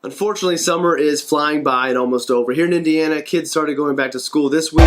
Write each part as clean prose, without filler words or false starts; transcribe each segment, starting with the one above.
Unfortunately, summer is flying by and almost over. Here in Indiana, kids started going back to school this week.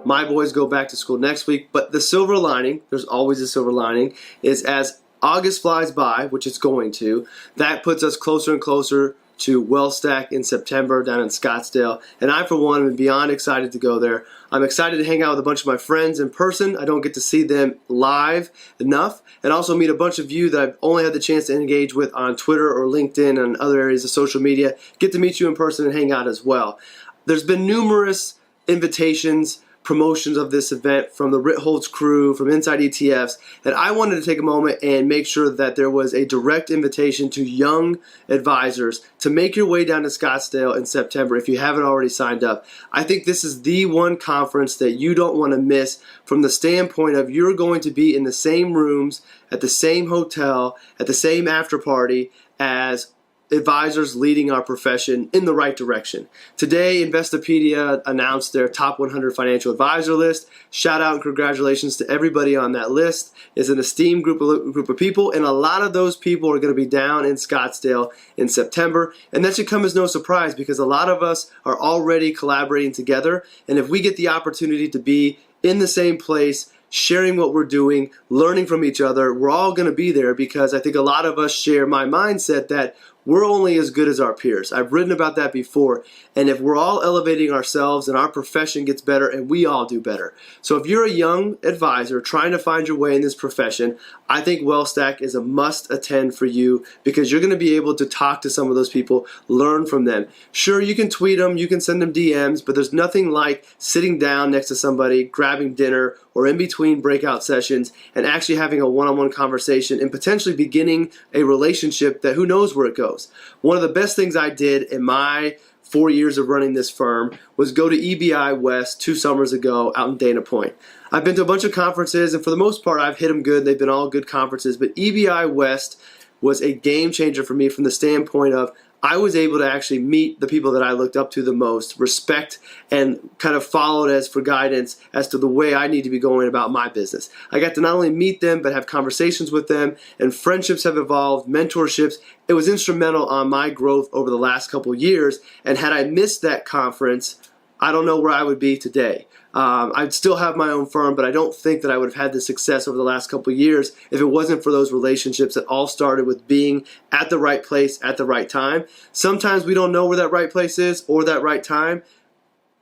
My boys go back to school next week. But the silver lining, there's always a silver lining, is as August flies by, which it's going to, that puts us closer and closer to WellStack in September down in Scottsdale. And I, for one, am beyond excited to go there. I'm excited to hang out with a bunch of my friends in person. I don't get to see them live enough. And also meet a bunch of you that I've only had the chance to engage with on Twitter or LinkedIn and other areas of social media. Get to meet you in person and hang out as well. There's been numerous invitations, promotions of this event from the Ritholtz crew, from Inside ETFs, and I wanted to take a moment and make sure that there was a direct invitation to young advisors to make your way down to Scottsdale in September if you haven't already signed up. I think this is the one conference that you don't want to miss from the standpoint of you're going to be in the same rooms, at the same hotel, at the same after party as advisors leading our profession in the right direction. Today, Investopedia announced their top 100 financial advisor list. Shout out and congratulations to everybody on that list. It's an esteemed group of people, and a lot of those people are going to be down in Scottsdale in September. And that should come as no surprise because a lot of us are already collaborating together. And if we get the opportunity to be in the same place, sharing what we're doing, learning from each other, we're all going to be there because I think a lot of us share my mindset that we're only as good as our peers. I've written about that before. And if we're all elevating ourselves and our profession gets better and we all do better. So if you're a young advisor trying to find your way in this profession, I think WellStack is a must attend for you because you're going to be able to talk to some of those people, learn from them. Sure, you can tweet them, you can send them DMs, but there's nothing like sitting down next to somebody, grabbing dinner, or in between breakout sessions and actually having a one-on-one conversation and potentially beginning a relationship that who knows where it goes. One of the best things I did in my 4 years of running this firm was go to EBI West 2 summers ago out in Dana Point. I've been to a bunch of conferences, and for the most part, I've hit them good. They've been all good conferences, but EBI West was a game changer for me from the standpoint of I was able to actually meet the people that I looked up to the most, respect, and kind of followed as for guidance as to the way I need to be going about my business. I got to not only meet them, but have conversations with them, and friendships have evolved, mentorships. It was instrumental on my growth over the last couple years, and had I missed that conference, I don't know where I would be today. I'd still have my own firm, but I don't think that I would have had the success over the last couple of years if it wasn't for those relationships that all started with being at the right place at the right time. Sometimes we don't know where that right place is or that right time.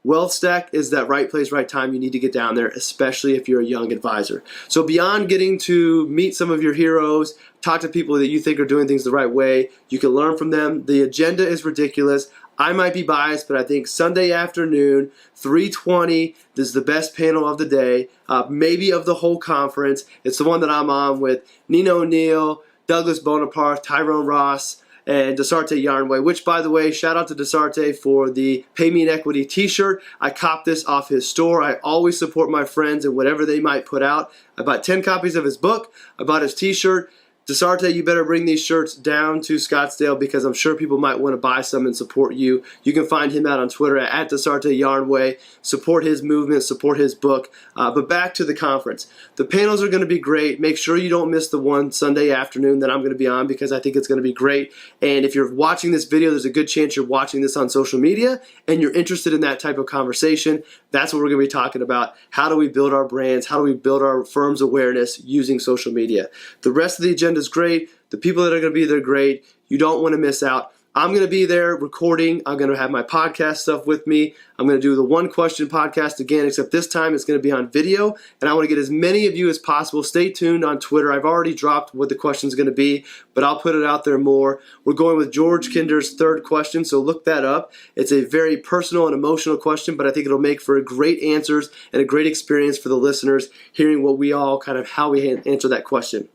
WellStack is that right place, right time. You need to get down there, especially if you're a young advisor. So beyond getting to meet some of your heroes, talk to people that you think are doing things the right way, you can learn from them. The agenda is ridiculous. I might be biased, but I think Sunday afternoon, 3:20, this is the best panel of the day, maybe of the whole conference. It's the one that I'm on with Nina O'Neill, Douglas Bonaparte, Tyrone Ross, and Desarte Yarnway, which, by the way, shout out to Desarte for the Pay Me in Equity t-shirt. I copped this off his store. I always support my friends and whatever they might put out. I bought 10 copies of his book. I bought his t-shirt. Desarte, you better bring these shirts down to Scottsdale because I'm sure people might want to buy some and support you. You can find him out on Twitter at Desarte Yarnway. Support his movement, support his book. But back to the conference. The panels are going to be great. Make sure you don't miss the one Sunday afternoon that I'm going to be on because I think it's going to be great. And if you're watching this video, there's a good chance you're watching this on social media and you're interested in that type of conversation. That's what we're going to be talking about. How do we build our brands? How do we build our firm's awareness using social media? The rest of the agenda is great. The people that are going to be there are great. You don't want to miss out. I'm going to be there recording. I'm going to have my podcast stuff with me. I'm going to do the one question podcast again, except this time it's going to be on video. And I want to get as many of you as possible. Stay tuned on Twitter. I've already dropped what the question is going to be, but I'll put it out there more. We're going with George Kinder's third question, so look that up. It's a very personal and emotional question, but I think it'll make for a great answers and a great experience for the listeners hearing what we all kind of how we answer that question.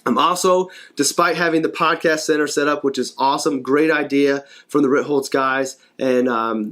I'm also, despite having the podcast center set up, which is awesome, great idea from the Ritholtz guys and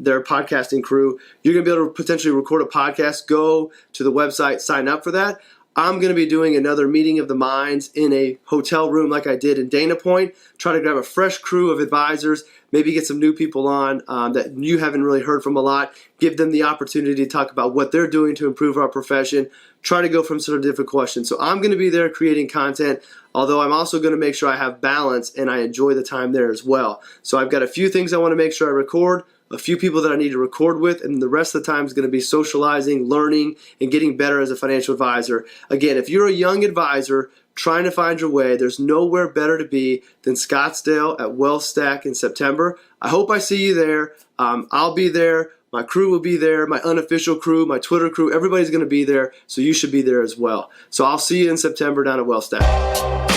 their podcasting crew, you're going to be able to potentially record a podcast, go to the website, sign up for that. I'm going to be doing another meeting of the minds in a hotel room like I did in Dana Point. Try to grab a fresh crew of advisors, maybe get some new people on that you haven't really heard from a lot. Give them the opportunity to talk about what they're doing to improve our profession. Try to go from sort of different questions. So I'm going to be there creating content, although I'm also going to make sure I have balance and I enjoy the time there as well. So I've got a few things I want to make sure I record, a few people that I need to record with, and the rest of the time is going to be socializing, learning, and getting better as a financial advisor. Again, if you're a young advisor trying to find your way, there's nowhere better to be than Scottsdale at Wealth Stack in September. I hope I see you there. I'll be there. My crew will be there. My unofficial crew, my Twitter crew, everybody's going to be there, so you should be there as well. So I'll see you in September down at Wealth Stack.